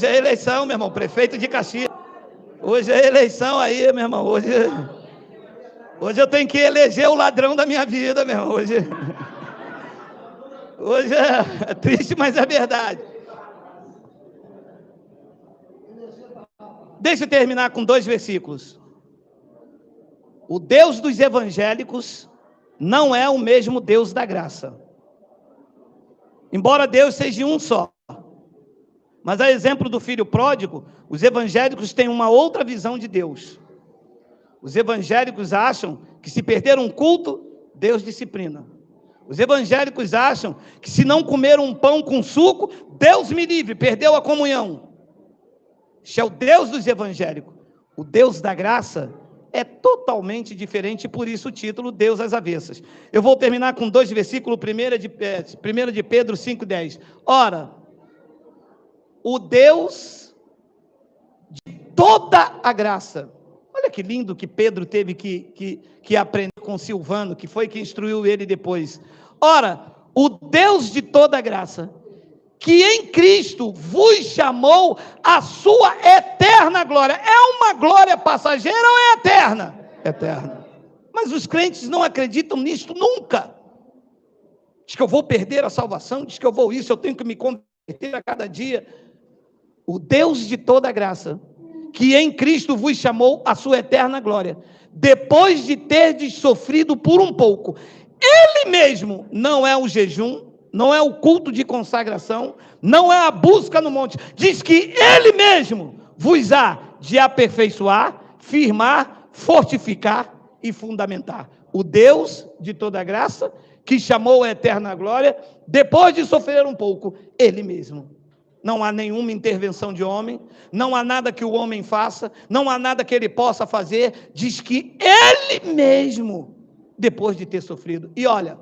é eleição, meu irmão, prefeito de Caxias. Hoje é eleição aí, meu irmão. Hoje eu tenho que eleger o ladrão da minha vida, meu irmão. Hoje é triste, mas é verdade. Deixa eu terminar com 2 versículos. O Deus dos evangélicos não é o mesmo Deus da graça. Embora Deus seja um só. Mas a exemplo do filho pródigo, os evangélicos têm uma outra visão de Deus. Os evangélicos acham que se perder um culto, Deus disciplina. Os evangélicos acham que se não comer um pão com suco, Deus me livre, perdeu a comunhão. Este é o Deus dos evangélicos. O Deus da graça é totalmente diferente, por isso o título, Deus às avessas. Eu vou terminar com 2 versículos, 1 de Pedro 5,10. Ora, o Deus de toda a graça. Olha que lindo que Pedro teve que aprender com Silvano, que foi quem instruiu ele depois. Ora, o Deus de toda a graça, que em Cristo vos chamou a sua eterna glória. É uma glória passageira ou é eterna? Eterna. Mas os crentes não acreditam nisto nunca. Diz que eu vou perder a salvação, diz que eu vou isso, eu tenho que me converter a cada dia. O Deus de toda a graça, que em Cristo vos chamou a sua eterna glória, depois de terdes sofrido por um pouco. Ele mesmo não é o jejum, não é o culto de consagração, não é a busca no monte. Diz que Ele mesmo vos há de aperfeiçoar, firmar, fortificar e fundamentar. O Deus de toda a graça, que chamou a eterna glória, depois de sofrer um pouco, Ele mesmo. Não há nenhuma intervenção de homem, não há nada que o homem faça, não há nada que ele possa fazer. Diz que Ele mesmo, depois de ter sofrido. E olha,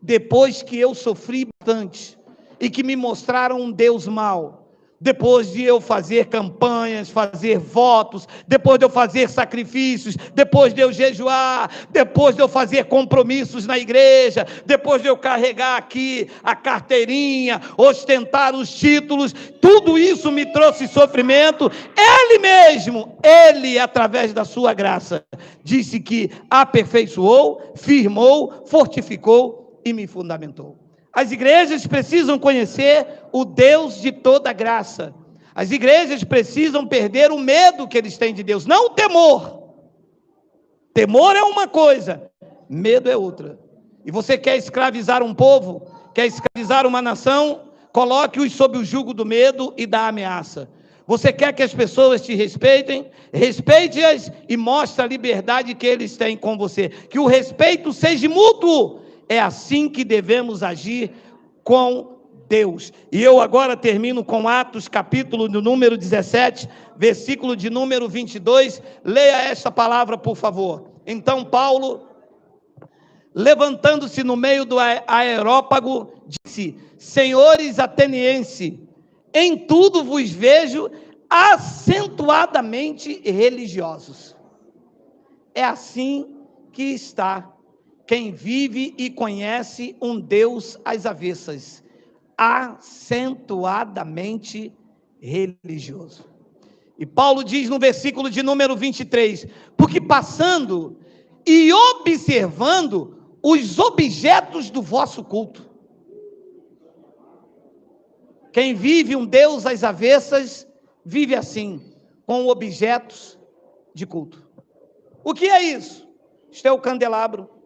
depois que eu sofri bastante e que me mostraram um Deus mau, depois de eu fazer campanhas, fazer votos, depois de eu fazer sacrifícios, depois de eu jejuar, depois de eu fazer compromissos na igreja, depois de eu carregar aqui a carteirinha, ostentar os títulos, tudo isso me trouxe sofrimento. Ele mesmo, Ele, através da sua graça, disse que aperfeiçoou, firmou, fortificou e me fundamentou. As igrejas precisam conhecer o Deus de toda graça. As igrejas precisam perder o medo que eles têm de Deus, não o temor. Temor é uma coisa, medo é outra. E você quer escravizar um povo, quer escravizar uma nação, coloque-os sob o jugo do medo e da ameaça. Você quer que as pessoas te respeitem? Respeite-as e mostre a liberdade que eles têm com você. Que o respeito seja mútuo. É assim que devemos agir com Deus. E eu agora termino com Atos, capítulo do número 17, versículo de número 22. Leia esta palavra, por favor. Então Paulo, levantando-se no meio do aerópago, disse: Senhores atenienses, em tudo vos vejo acentuadamente religiosos. É assim que está quem vive e conhece um Deus às avessas, acentuadamente religioso. E Paulo diz no versículo de número 23, porque passando e observando os objetos do vosso culto. Quem vive um Deus às avessas, vive assim, com objetos de culto. O que é isso? Isto é o candelabro.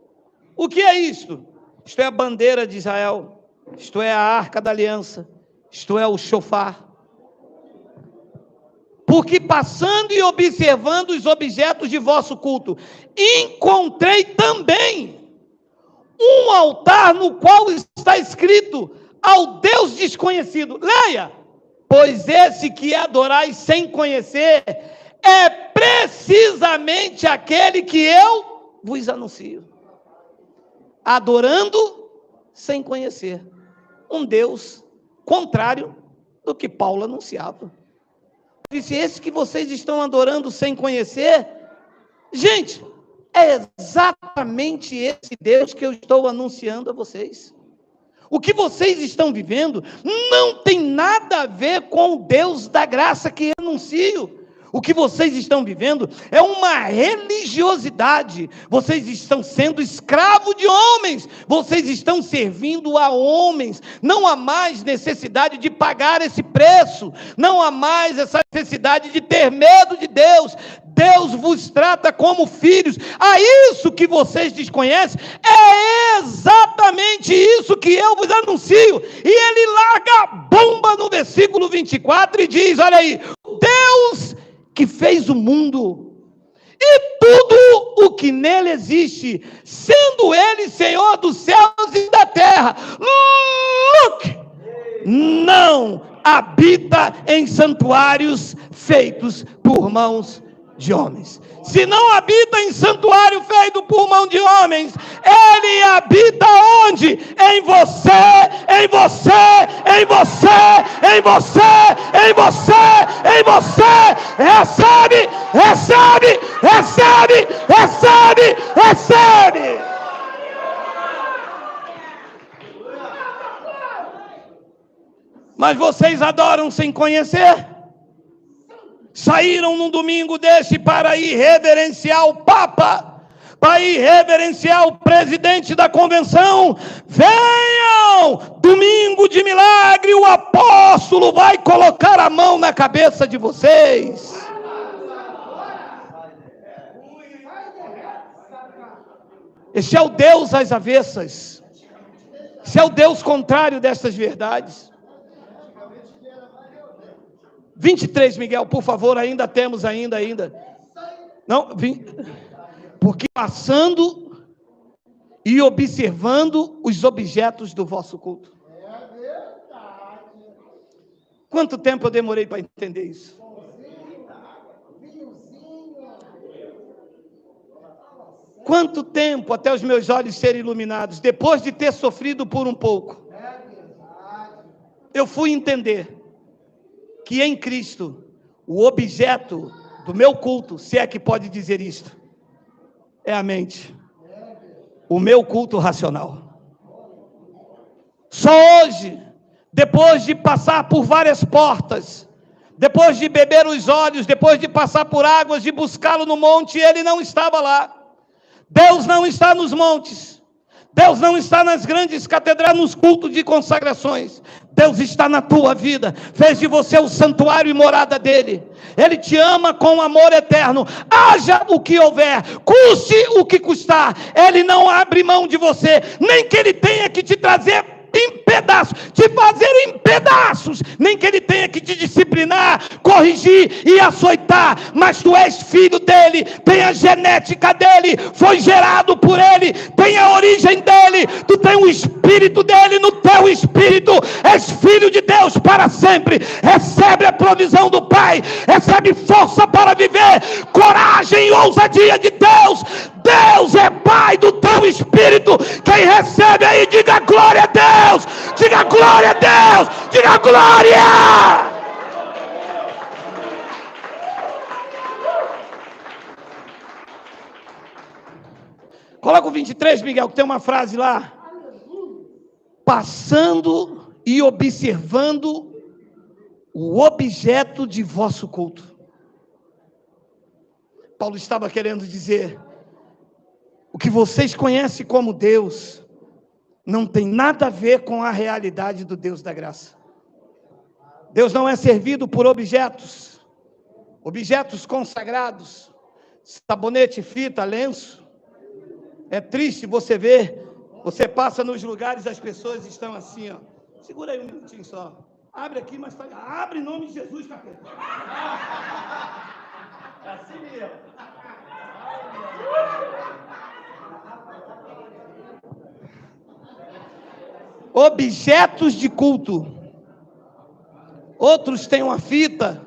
O que é isto? Isto é a bandeira de Israel. Isto é a arca da aliança. Isto é o shofar. Porque passando e observando os objetos de vosso culto, encontrei também um altar no qual está escrito: ao Deus desconhecido. Leia: pois esse que adorais sem conhecer é precisamente aquele que eu vos anuncio. Adorando sem conhecer um Deus contrário do que Paulo anunciava. Disse: esse que vocês estão adorando sem conhecer, gente, é exatamente esse Deus que eu estou anunciando a vocês. O que vocês estão vivendo não tem nada a ver com o Deus da graça que eu anuncio. O que vocês estão vivendo é uma religiosidade. Vocês estão sendo escravos de homens. Vocês estão servindo a homens. Não há mais necessidade de pagar esse preço. Não há mais essa necessidade de ter medo de Deus. Deus vos trata como filhos. A isso que vocês desconhecem, é exatamente isso que eu vos anuncio. E ele larga a bomba no versículo 24 e diz: olha aí, Deus que fez o mundo e tudo o que nele existe, sendo ele Senhor dos céus e da terra, não habita em santuários feitos por mãos de homens. Se não habita em santuário feito por mão de homens, ele habita onde? Em você, em você, em você, em você, em você, em você. Recebe, recebe, recebe, recebe, recebe. Mas vocês adoram sem conhecer. Saíram num domingo desse para ir reverenciar o Papa, para ir reverenciar o presidente da convenção. Venham! Domingo de milagre, o apóstolo vai colocar a mão na cabeça de vocês. Esse é o Deus às avessas. Esse é o Deus contrário destas verdades. 23, Miguel, por favor, ainda temos, ainda. Não, porque passando e observando os objetos do vosso culto. Quanto tempo eu demorei para entender isso? Quanto tempo até os meus olhos serem iluminados? Depois de ter sofrido por um pouco, eu fui entender que em Cristo, o objeto do meu culto, se é que pode dizer isto, é a mente. O meu culto racional. Só hoje, depois de passar por várias portas, depois de beber os olhos, depois de passar por águas, de buscá-lo no monte, ele não estava lá. Deus não está nos montes. Deus não está nas grandes catedrais, nos cultos de consagrações. Deus está na tua vida, fez de você o santuário e morada dele. Ele te ama com amor eterno, haja o que houver, custe o que custar. Ele não abre mão de você, nem que ele tenha que te trazer em pedaços, te fazer em pedaços, nem que ele tenha que te disciplinar, corrigir e açoitar, mas tu és filho dele, tem a genética dele, foi gerado por ele, tem a origem dele, tu tem o espírito dele no teu espírito, és filho de Deus para sempre, recebe a provisão do Pai, recebe força para viver, coragem e ousadia de Deus. Deus é Pai do teu espírito. Quem recebe aí, diga glória a Deus, diga glória a Deus, diga glória. Coloca o 23, Miguel, que tem uma frase lá. Passando e observando o objeto de vosso culto. Paulo estava querendo dizer: o que vocês conhecem como Deus não tem nada a ver com a realidade do Deus da graça. Deus não é servido por objetos consagrados, sabonete, fita, lenço. É triste você ver, você passa nos lugares, as pessoas estão assim, ó. Segura aí um minutinho só. Abre aqui, mas abre em nome de Jesus, capeta. É assim mesmo. Objetos de culto. Outros têm uma fita,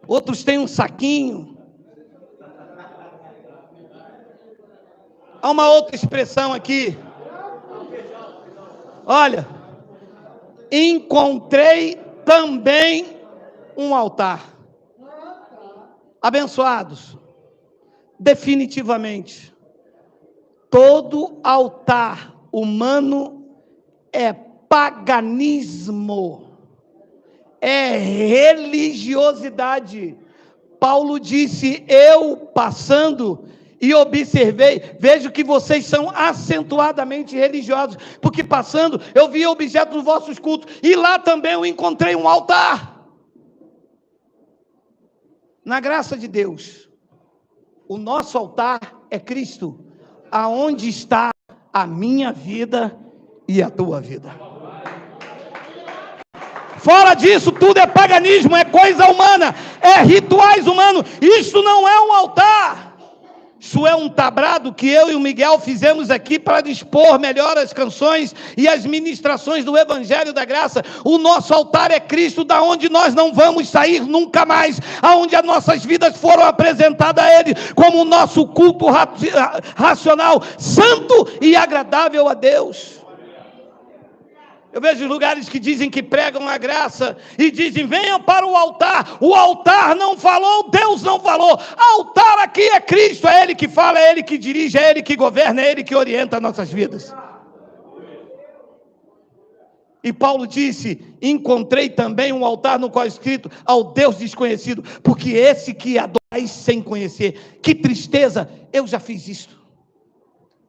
outros têm um saquinho. Há uma outra expressão aqui. Olha, encontrei também um altar. Abençoados, definitivamente, todo altar humano é paganismo, é religiosidade. Paulo disse: eu passando e observei, vejo que vocês são acentuadamente religiosos, porque passando eu vi objetos dos vossos cultos, e lá também eu encontrei um altar. Na graça de Deus, o nosso altar é Cristo, aonde está a minha vida e a tua vida. Fora disso, tudo é paganismo, é coisa humana, é rituais humanos. Isso não é um altar. Isso é um tabrado que eu e o Miguel fizemos aqui para dispor melhor as canções e as ministrações do Evangelho da Graça. O nosso altar é Cristo, da onde nós não vamos sair nunca mais, aonde as nossas vidas foram apresentadas a Ele como o nosso culto racional, santo e agradável a Deus. Eu vejo lugares que dizem que pregam a graça e dizem: venham para o altar. O altar não falou, Deus não falou. Altar aqui é Cristo, é Ele que fala, é Ele que dirige, é Ele que governa, é Ele que orienta nossas vidas. E Paulo disse: encontrei também um altar no qual é escrito: ao Deus desconhecido, porque esse que adorais sem conhecer. Que tristeza, eu já fiz isto.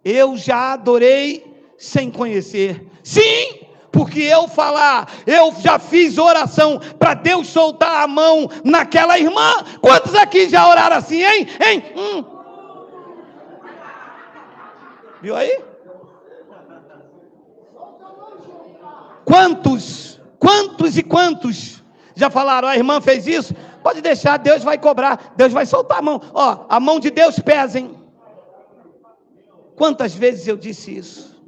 Eu já adorei sem conhecer. Sim, porque eu já fiz oração para Deus soltar a mão naquela irmã. Quantos aqui já oraram assim, hein? Viu aí? Quantos já falaram: a irmã fez isso? Pode deixar, Deus vai cobrar, Deus vai soltar a mão. Ó, a mão de Deus pesa, hein? Quantas vezes eu disse isso?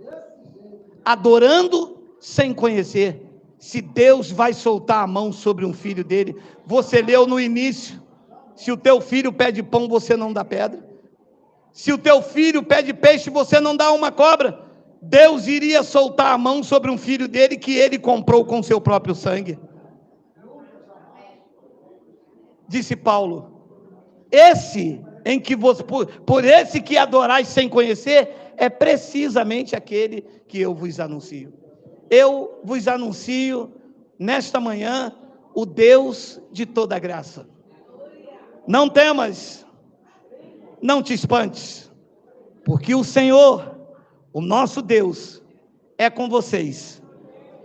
Adorando sem conhecer. Se Deus vai soltar a mão sobre um filho dele, você leu no início: se o teu filho pede pão, você não dá pedra. Se o teu filho pede peixe, você não dá uma cobra. Deus iria soltar a mão sobre um filho dele que ele comprou com seu próprio sangue. Disse Paulo: esse em que você, por esse que adorais sem conhecer, é precisamente aquele que eu vos anuncio. Eu vos anuncio nesta manhã o Deus de toda graça. Não temas, não te espantes, porque o Senhor, O nosso Deus é com vocês,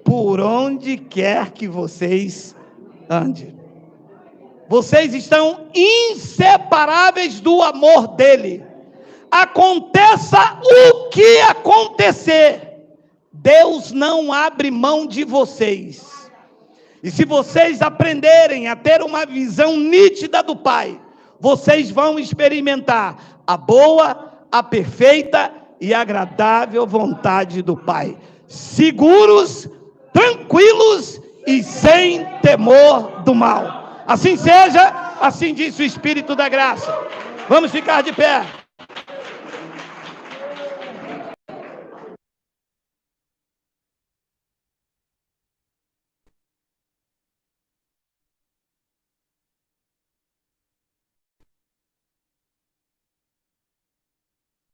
por onde quer que vocês andem. Vocês estão inseparáveis do amor dele. Aconteça o que acontecer, Deus não abre mão de vocês. E se vocês aprenderem a ter uma visão nítida do Pai, vocês vão experimentar a boa, a perfeita e agradável vontade do Pai. Seguros, tranquilos e sem temor do mal. Assim seja, assim disse o Espírito da graça. Vamos ficar de pé.